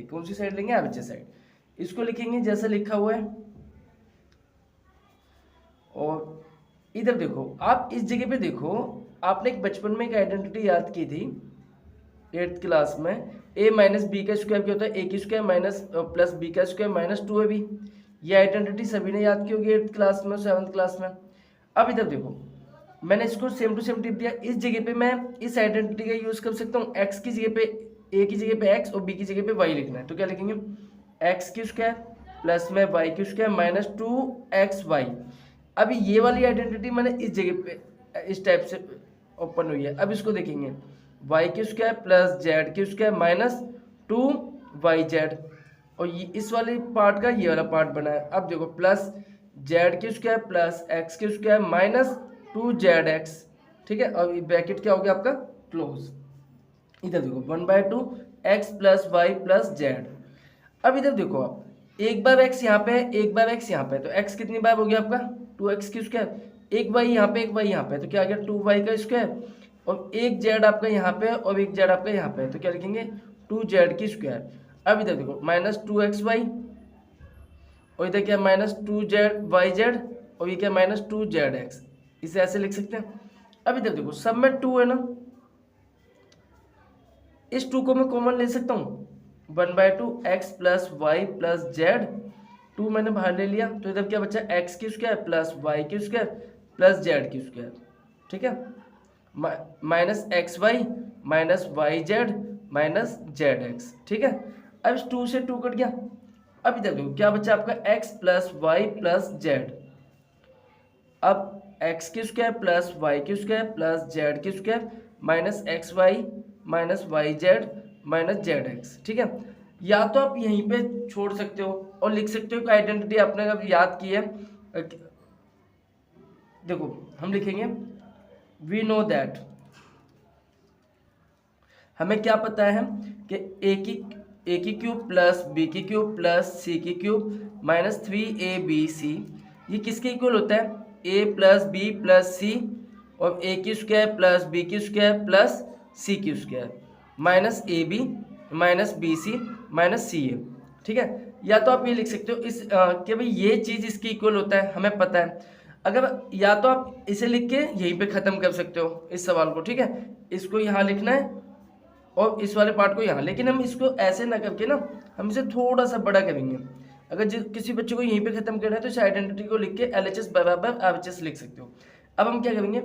कौन सी साइड लेंगे, RHS side. इसको लिखेंगे जैसा लिखा हुआ है। और इधर देखो, आप इस जगह पे देखो, आपने एक बचपन में एक आइडेंटिटी याद की थी 8th क्लास में, a माइनस बी का स्क्वायर क्या होता है, a की स्क्वायर माइनस प्लस बी का स्क्वायर माइनस 2ab। ये आइडेंटिटी सभी ने याद की होगी 8th क्लास में, 7th क्लास में। अब इधर देखो, मैंने इसको सेम टू सेम टिप दिया। इस जगह पे मैं इस आइडेंटिटी का यूज कर सकता हूँ, x की जगह पे a की जगह पे x और b की जगह पे y लिखना है, तो क्या लिखेंगे, x की स्क्वायर प्लस में y की स्क्वायर माइनस 2xy। अभी ये वाली आइडेंटिटी मैंने इस जगह पे इस टाइप से ओपन हुई है। अब इसको देखेंगे, y की स्क्वायर प्लस z की स्क्वायर माइनस 2yz, और इस वाले पार्ट का ये वाला पार्ट बना है। अब देखो प्लस z की स्क्वायर प्लस x की स्क्वायर माइनस 2zx, ठीक है, और ब्रैकेट क्या हो गया आपका, क्लोज। इधर देखो 1/2 x plus Y plus Z. अब इधर देखो, आप एक बार x यहाँ पे है, एक बार x यहाँ पे है, तो x कितनी बार हो गया आपका, 2x की स्क्वायर, एक y यहाँ पे, एक y यहाँ पे, तो क्या आ गया 2y का स्क्वायर, और एक z आपका यहाँ पे और एक z आपका यहाँ पे, तो क्या लिखेंगे 2z की स्क्वायर। अब इधर देखो माइनस 2xy, और इधर क्या माइनस 2z और ये क्या माइनस 2zx, इसे ऐसे लिख सकते हैं। अब इधर देखो सब में 2 है ना, इस 2 को मैं कॉमन ले सकता हूँ, 1/2 x plus Y plus Z, 2 मैंने बाहर ले लिया, तो इधर क्या बचा, x की स्क्वायर प्लस वाई की स्क्वायर प्लस जेड की स्क्वायर, ठीक है, minus X Y minus Y Z minus Z X, ठीक है। अब इस 2 से 2 कट गया। अब इधर देखो क्या बचा आपका, x plus Y plus Z. अब x की स्क्वायर प्लस वाई की स्क्वायर प्लस जेड की square minus X Y minus Y Z minus Z X, ठीक है। या तो आप यहीं पे छोड़ सकते हो और लिख सकते हो कि आइडेंटिटी आपने अगर याद की है। देखो हम लिखेंगे, वी नो दैट, हमें क्या पता है कि ए की क्यूब प्लस बी की क्यूब प्लस सी की क्यूब माइनस 3ab, ये किसके इक्वल होता है, a plus B plus C और a की स्क्वायर प्लस बी की स्क्वायर प्लस सी की square minus A B minus B C minus C A, ठीक है। या तो आप ये लिख सकते हो इस कि भाई ये चीज़ इसकी इक्वल होता है, हमें पता है। अगर या तो आप इसे लिख के यहीं पे ख़त्म कर सकते हो इस सवाल को, ठीक है, इसको यहाँ लिखना है और इस वाले पार्ट को यहाँ, लेकिन हम इसको ऐसे ना करके ना, हम इसे थोड़ा सा बड़ा करेंगे। अगर किसी बच्चे को यहीं पे खत्म करना है तो इस आइडेंटिटी को लिख के LHS बराबर RHS लिख सकते हो। अब हम क्या करेंगे,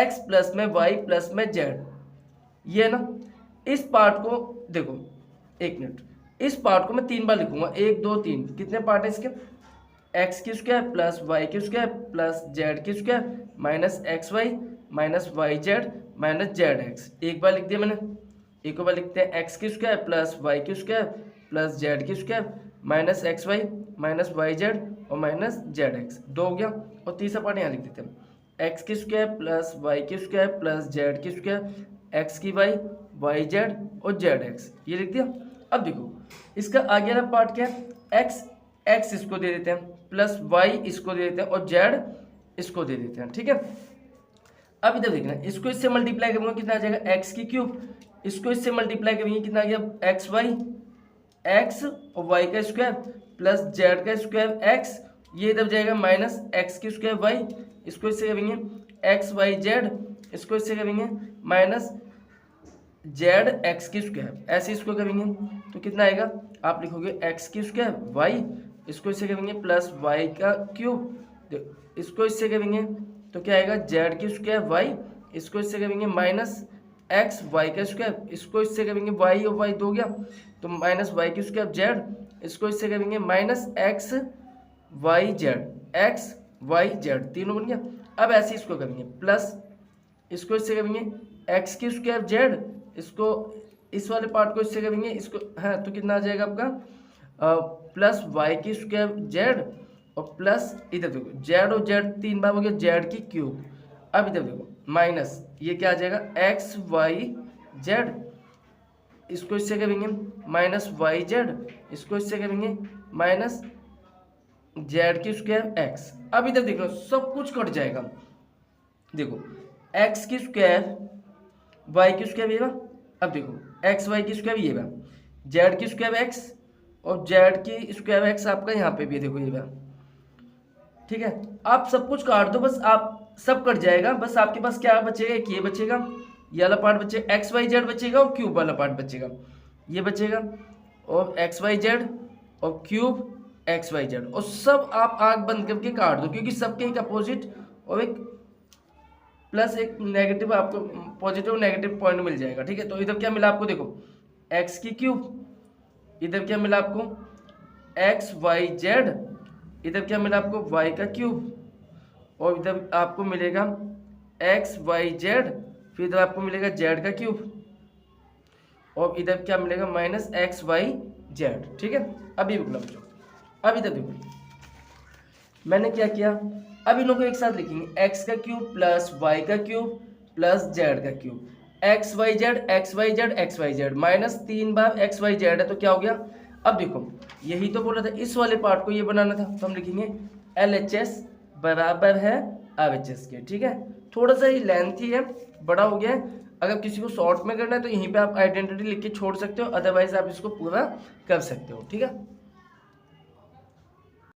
x प्लस में y प्लस में z, ये ना, इस पार्ट को देखो, एक मिनट, इस पार्ट को मैं 3 बार लिखूंगा, 1 2 3, कितने पार्ट है इसके, x की स्क्वायर प्लस वाई की स्क्वायर प्लस जेड की square minus X Y minus Y Z minus Z X. एक बार लिख दिया मैंने, एक बार लिखते हैं एक्स की स्क्वायर प्लस वाई की स्क्वायर प्लस जेड की square minus X Y minus Y Z और माइनस जेड एक्स, 2 हो गया। और तीसरा पार्ट यहाँ लिख देते हैं, एक्स की स्क्वायर प्लस वाई की स्क्वायर प्लस जेड की स्क्वायर एक्स की वाई जेड और जेड एक्स, ये लिख दिया। अब देखो इसका आगे वाला पार्ट क्या है, एक्स इसको दे देते हैं प्लस वाई इसको दे देते हैं और जेड इसको दे देते हैं, ठीक है। अब इधर देखना, इसको इससे मल्टीप्लाई करूंगा कितना आ जाएगा, एक्स की क्यूब, इसको इससे मल्टीप्लाई करेंगे कितना आ गया, एक्स वाई, एक्स और वाई का स्क्वायर प्लस जेड का स्क्वायर एक्स, ये इधर जाएगा माइनस एक्स की स्क्वायर वाई, इसको इससे करेंगे एक्स वाई जेड, इसको इससे करेंगे माइनस जेड एक्स की स्क्वायर, ऐसे इसको करेंगे तो कितना आएगा, आप लिखोगे एक्स की स्क्वायर वाई, इसको इससे करेंगे प्लस वाई का क्यूब, इसको इससे करेंगे तो क्या आएगा जेड की स्क्वायर वाई, इसको इससे करेंगे माइनस एक्स वाई का स्क्वायर, इसको इससे करेंगे वाई और वाई 2 गया तो माइनस वाई की स्क्वायर जेड, इसको इससे करेंगे minus X Y Z, X Y Z तीनों बन गया। अब ऐसे इसको करेंगे प्लस, इसको इससे करेंगे एक्स की स्क्वायर जेड, इसको इस वाले पार्ट को इससे करेंगे इसको, हाँ, तो कितना आ जाएगा आपका प्लस वाई की स्क्वायर जेड और प्लस इधर देखो जेड और जेड 3 बार हो गया जेड की क्यूब। अब इधर देखो माइनस ये क्या आ जाएगा एक्स वाई जेड, इसको इससे करेंगे माइनस वाई जेड, इसको इससे करेंगे माइनस जेड की स्क्वायर एक्स। अब इधर देखो सब कुछ कट जाएगा, देखो एक्स की स्क्वायर वाई की स्क्वायर ये, अब देखो एक्स वाई की स्क्वायर ये, जेड की स्क्वायर एक्स और जेड की स्क्वायर एक्स आपका यहाँ पे भी देखो ये बात, ठीक है। आप सब कुछ काट दो, बस आप सब कट जाएगा, बस आपके पास क्या बचेगा, एक ये बचेगा, ये वाला पार्ट बचेगा, एक्स वाई जेड बचेगा और क्यूब वाला पार्ट बचेगा, ये बचेगा, और एक्स वाई जेड और क्यूब एक्स वाई जेड, और सब आप आंख बंद करके काट दो, क्योंकि सबके एक अपोजिट और एक प्लस एक नेगेटिव आपको पॉजिटिव नेगेटिव पॉइंट मिल जाएगा, ठीक है। तो इधर क्या मिला आपको, देखो एक्स की क्यूब, इधर क्या मिला आपको एक्स वाई जेड, इधर क्या मिला आपको वाई का क्यूब, और इधर आपको मिलेगा एक्स वाई जेड, फिर इधर आपको मिलेगा जेड का क्यूब, और इधर क्या मिलेगा माइनस एक्स वाई जेड, ठीक है। अभी रुकना बच्चों, अब इधर देखो मैंने क्या किया, अब इन लोगों को एक साथ लिखेंगे, एक्स का क्यूब प्लस वाई का क्यूब प्लस जेड का cube, X Y Z X Y Z X Y Z, minus 3 बार एक्स वाई जेड है तो क्या हो गया। अब देखो यही तो बोला था, इस वाले पार्ट को ये बनाना था, तो हम लिखेंगे एल एच एस बराबर है आर एच एस के, ठीक है। थोड़ा सा ये लेंथी है, बड़ा हो गया है, अगर किसी को शॉर्ट में करना है तो यहीं पे आप आइडेंटिटी लिख के छोड़ सकते हो, अदरवाइज आप इसको पूरा कर सकते हो, ठीक है।